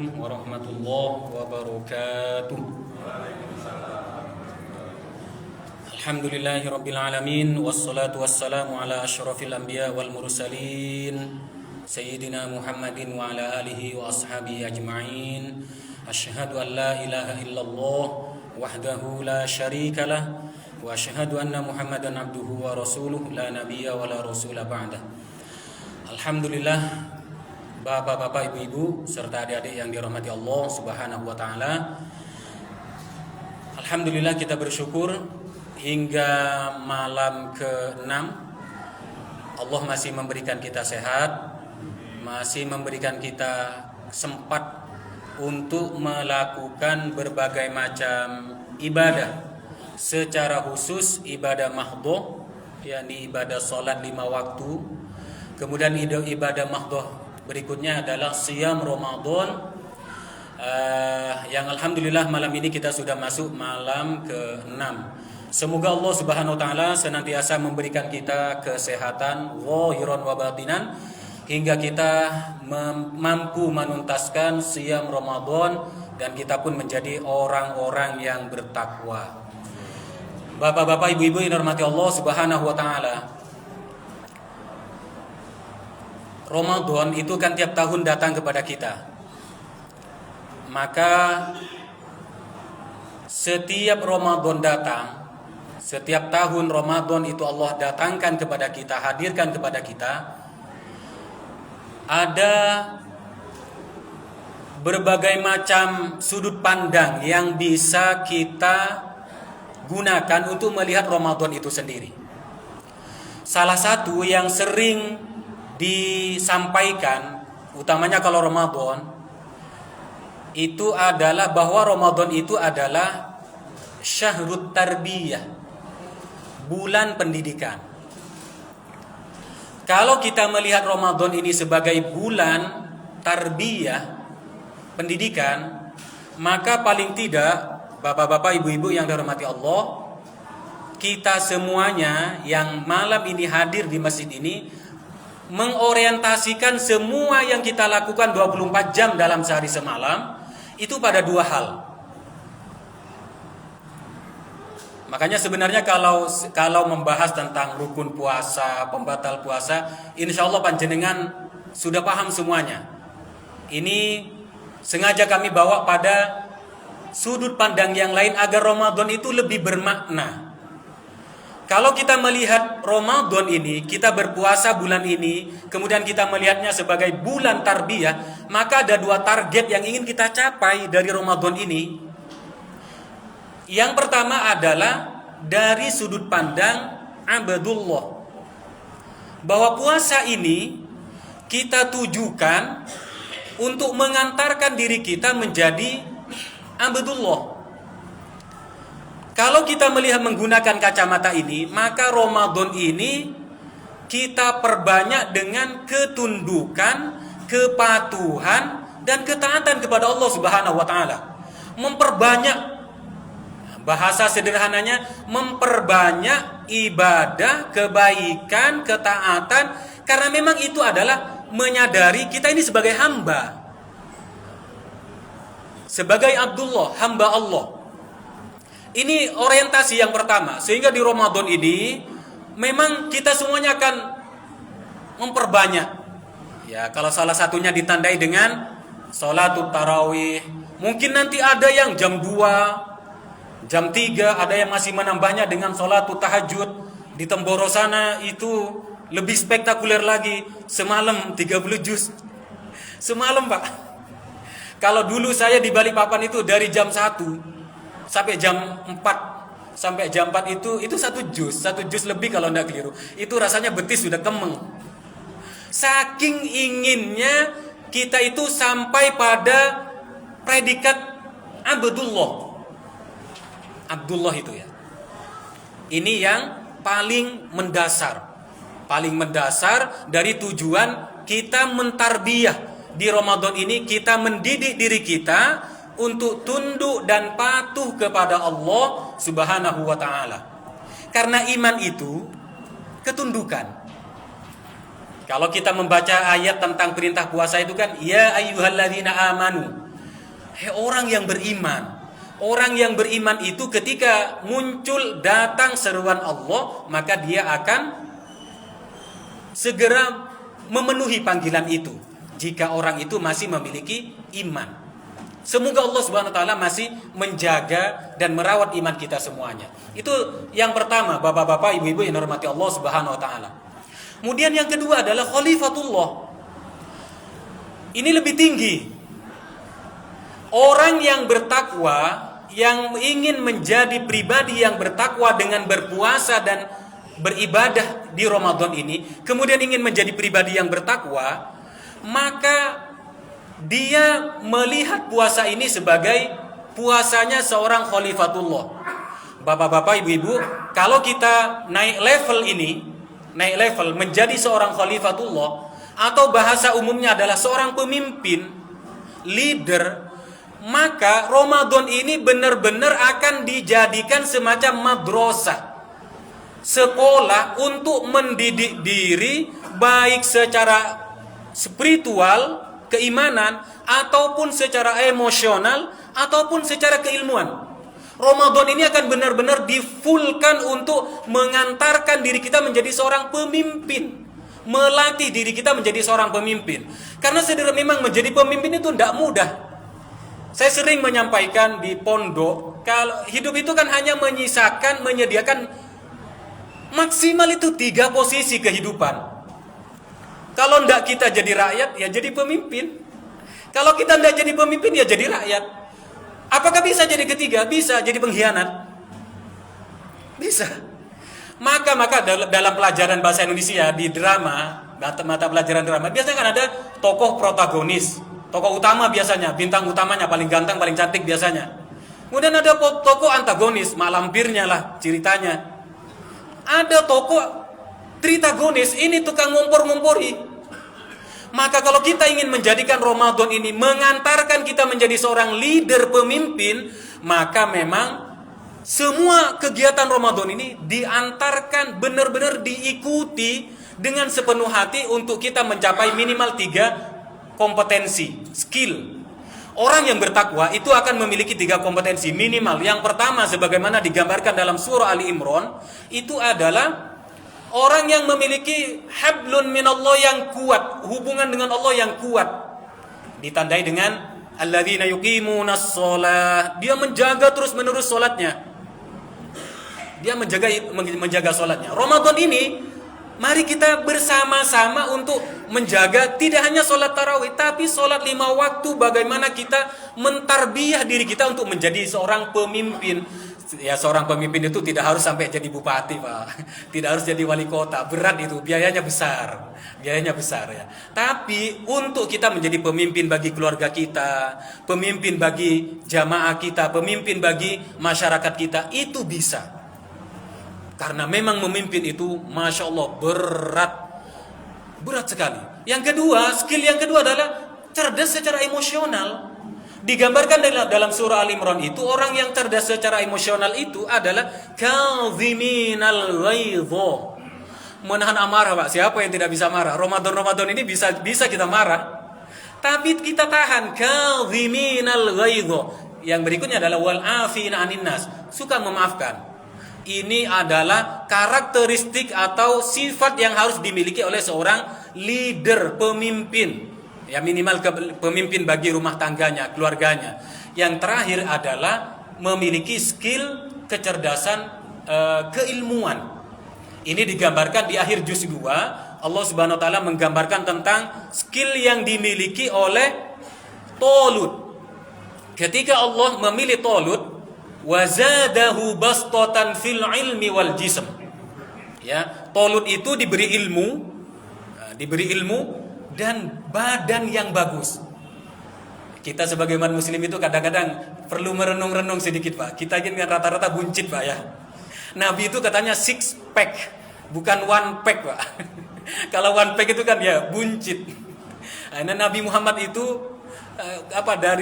Warahmatullahi wabarakatuh. Alhamdulillahirabbil alamin wassalatu wassalamu ala asyrafil anbiya wal mursalin sayyidina Muhammadin wa ala alihi wa ashabihi ajma'in. Asyhadu an la ilaha illallah wahdahu la syarika lah wa asyhadu anna Muhammadan abduhu wa rasuluh la nabiyya wa la rasula ba'dah. Alhamdulillah, Bapak-bapak, ibu-ibu, serta adik-adik yang dirahmati Allah Subhanahu wa taala. Alhamdulillah, kita bersyukur hingga malam ke-6 Allah masih memberikan kita sehat, masih memberikan kita sempat untuk melakukan berbagai macam ibadah, secara khusus ibadah mahdhah, yakni ibadah salat 5 waktu. Kemudian ibadah mahdhah berikutnya adalah Siyam Ramadan, yang alhamdulillah malam ini kita sudah masuk malam ke-6. Semoga Allah Subhanahu wa taala senantiasa memberikan kita kesehatan zahiran wa batinan hingga kita mampu menuntaskan Siyam Ramadan dan kita pun menjadi orang-orang yang bertakwa. Bapak-bapak, ibu-ibu yang dirahmati Allah Subhanahu wa taala, Ramadan itu kan tiap tahun datang kepada kita. Maka setiap Ramadan datang, setiap tahun Ramadan itu Allah datangkan kepada kita, hadirkan kepada kita, ada berbagai macam sudut pandang yang bisa kita gunakan untuk melihat Ramadan itu sendiri. Salah satu yang sering disampaikan, utamanya kalau Ramadan, itu adalah bahwa Ramadan itu adalah syahrut tarbiyah, bulan pendidikan. Kalau kita melihat Ramadan ini sebagai bulan tarbiyah, pendidikan, maka paling tidak, bapak-bapak, ibu-ibu yang dirahmati Allah, kita semuanya yang malam ini hadir di masjid ini mengorientasikan semua yang kita lakukan 24 jam dalam sehari semalam itu pada dua hal. Makanya sebenarnya kalau membahas tentang rukun puasa, pembatal puasa, insya Allah panjenengan sudah paham semuanya. Ini sengaja kami bawa pada sudut pandang yang lain agar Ramadan itu lebih bermakna. Kalau kita melihat Ramadan ini, kita berpuasa bulan ini, kemudian kita melihatnya sebagai bulan tarbiyah, maka ada dua target yang ingin kita capai dari Ramadan ini. Yang pertama adalah dari sudut pandang abdullah, bahwa puasa ini kita tujukan untuk mengantarkan diri kita menjadi abdullah. Kalau kita melihat menggunakan kacamata ini, maka Ramadan ini kita perbanyak dengan ketundukan, kepatuhan, dan ketaatan kepada Allah Subhanahu wa taala. Memperbanyak, bahasa sederhananya, memperbanyak ibadah, kebaikan, ketaatan, karena memang itu adalah menyadari kita ini sebagai hamba, sebagai Abdullah, hamba Allah. Ini orientasi yang pertama. Sehingga di Ramadan ini memang kita semuanya akan memperbanyak. Ya, kalau salah satunya ditandai dengan sholatul tarawih. Mungkin nanti ada yang jam 2, jam 3, ada yang masih menambahnya dengan sholatul tahajud. Di Temboro sana itu lebih spektakuler lagi. Semalam 30 juz. Semalam, Pak. Kalau dulu saya di Balikpapan itu dari jam 1 sampai jam 4, sampai jam 4 itu satu juz lebih kalau tidak keliru. Itu rasanya betis sudah kemeng. Saking inginnya kita itu sampai pada predikat Abdullah. Abdullah itu ya. Ini yang paling mendasar. Paling mendasar dari tujuan kita mentarbiyah. Di Ramadan ini kita mendidik diri kita untuk tunduk dan patuh kepada Allah Subhanahu wa taala. Karena iman itu ketundukan. Kalau kita membaca ayat tentang perintah puasa itu kan, ya ayyuhalladzina amanu, orang yang beriman. Orang yang beriman itu ketika muncul datang seruan Allah, maka dia akan segera memenuhi panggilan itu. Jika orang itu masih memiliki iman. Semoga Allah Subhanahu wa taala masih menjaga dan merawat iman kita semuanya. Itu yang pertama, Bapak-bapak, Ibu-ibu yang dirahmati Allah Subhanahu wa taala. Kemudian yang kedua adalah khalifatullah. Ini lebih tinggi. Orang yang bertakwa, yang ingin menjadi pribadi yang bertakwa dengan berpuasa dan beribadah di Ramadan ini, kemudian ingin menjadi pribadi yang bertakwa, maka dia melihat puasa ini sebagai puasanya seorang khalifatullah. Bapak-bapak, Ibu-ibu, kalau kita naik level menjadi seorang khalifatullah, atau bahasa umumnya adalah seorang pemimpin, leader, maka Ramadan ini benar-benar akan dijadikan semacam madrasah, sekolah untuk mendidik diri baik secara spiritual, keimanan, ataupun secara emosional, ataupun secara keilmuan. Ramadan ini akan benar-benar difulkan untuk mengantarkan diri kita menjadi seorang pemimpin, melatih diri kita menjadi seorang pemimpin. Karena memang menjadi pemimpin itu tidak mudah. Saya sering menyampaikan di pondok, kalau hidup itu kan hanya menyediakan maksimal itu 3 posisi kehidupan. Kalau tidak kita jadi rakyat, ya jadi pemimpin. Kalau kita tidak jadi pemimpin, ya jadi rakyat. Apakah bisa jadi ketiga? Bisa, jadi pengkhianat. Bisa. Maka dalam pelajaran bahasa Indonesia di drama, mata pelajaran drama, biasanya kan ada tokoh protagonis. Tokoh utama biasanya, bintang utamanya paling ganteng, paling cantik biasanya. Kemudian ada tokoh antagonis, mak lampirnya lah ceritanya. Ada tokoh tritagonis, ini tukang ngumpur-ngumpuri. Maka kalau kita ingin menjadikan Ramadan ini mengantarkan kita menjadi seorang leader pemimpin, maka memang semua kegiatan Ramadan ini diantarkan benar-benar diikuti dengan sepenuh hati untuk kita mencapai minimal 3 kompetensi, skill. Orang yang bertakwa itu akan memiliki 3 kompetensi minimal. Yang pertama, sebagaimana digambarkan dalam surah Ali Imran, itu adalah orang yang memiliki hablun minallah yang kuat, hubungan dengan Allah yang kuat. Ditandai dengan alladzina yuqimunas shalah. Dia menjaga terus-menerus salatnya. Dia menjaga salatnya. Ramadan ini mari kita bersama-sama untuk menjaga tidak hanya sholat tarawih, tapi sholat 5 waktu. Bagaimana kita mentarbiyah diri kita untuk menjadi seorang pemimpin. Ya, seorang pemimpin itu tidak harus sampai jadi bupati, Pak. Tidak harus jadi wali kota. Berat itu, biayanya besar. Biayanya besar ya. Tapi untuk kita menjadi pemimpin bagi keluarga kita, pemimpin bagi jamaah kita, pemimpin bagi masyarakat kita, itu bisa. Karena memang memimpin itu, Masya Allah, berat sekali. Yang kedua, skill yang kedua adalah cerdas secara emosional. Digambarkan dalam surah Al-Imran itu, orang yang cerdas secara emosional itu adalah kadhiminal ghaidha. Menahan amarah, Pak. Siapa yang tidak bisa marah? Ramadan ini bisa kita marah. Tapi kita tahan. Kadhiminal ghaidha. Yang berikutnya adalah wal afina 'anin nas. Suka memaafkan. Ini adalah karakteristik atau sifat yang harus dimiliki oleh seorang leader, pemimpin. Ya, minimal pemimpin bagi rumah tangganya, keluarganya. Yang terakhir adalah memiliki skill, kecerdasan, keilmuan. Ini digambarkan di akhir juz 2. Allah Subhanahu wa taala menggambarkan tentang skill yang dimiliki oleh Talut. Ketika Allah memilih Talut, wazadahu bastatan fil ilmi wal jism. Ya, Talut itu diberi ilmu dan badan yang bagus. Kita sebagai umat muslim itu kadang-kadang perlu merenung-renung sedikit, Pak. Kita ini kan rata-rata buncit, Pak ya. Nabi itu katanya 6 pack, bukan 1 pack, Pak. Kalau 1 pack itu kan ya buncit. Nah, Nabi Muhammad itu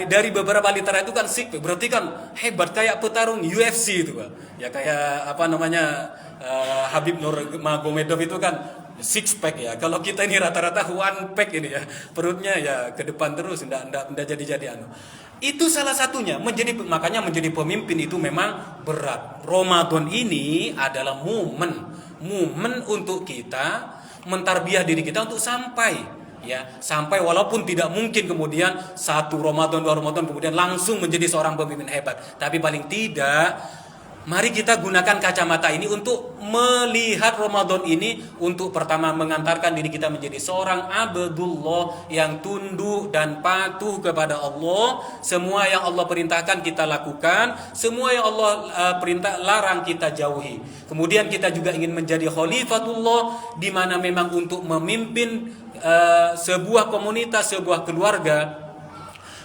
dari beberapa litera itu kan sik, berarti kan hebat kayak petarung UFC itu, Pak. Ya kayak Habib Nurmagomedov itu kan 6 pack ya. Kalau kita ini rata-rata 1 pack ini ya. Perutnya ya ke depan terus, enggak jadi Itu salah satunya. Makanya menjadi pemimpin itu memang berat. Ramadan ini adalah momen untuk kita mentarbiah diri kita untuk sampai walaupun tidak mungkin kemudian satu Ramadan, dua Ramadan kemudian langsung menjadi seorang pemimpin hebat. Tapi paling tidak mari kita gunakan kacamata ini untuk melihat Ramadan ini, untuk pertama mengantarkan diri kita menjadi seorang abdullah yang tunduk dan patuh kepada Allah. Semua yang Allah perintahkan kita lakukan, semua yang Allah larang kita jauhi. Kemudian kita juga ingin menjadi khalifatullah, di mana memang untuk memimpin sebuah komunitas, sebuah keluarga,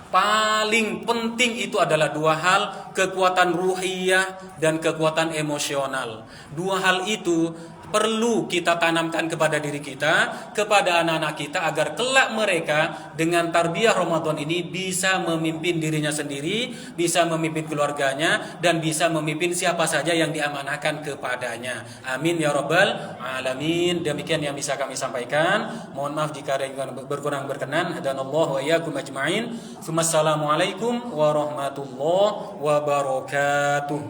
paling penting itu adalah dua hal, kekuatan ruhiyah dan kekuatan emosional. Dua hal itu perlu kita tanamkan kepada diri kita, kepada anak-anak kita, agar kelak mereka dengan tarbiyah Ramadan ini bisa memimpin dirinya sendiri, bisa memimpin keluarganya, dan bisa memimpin siapa saja yang diamanahkan kepadanya. Amin ya rabbal alamin. Demikian yang bisa kami sampaikan. Mohon maaf jika ada yang berkurang berkenan. Hadanallahu wa iyyakum ajma'in. Assalamualaikum warahmatullahi wabarakatuh.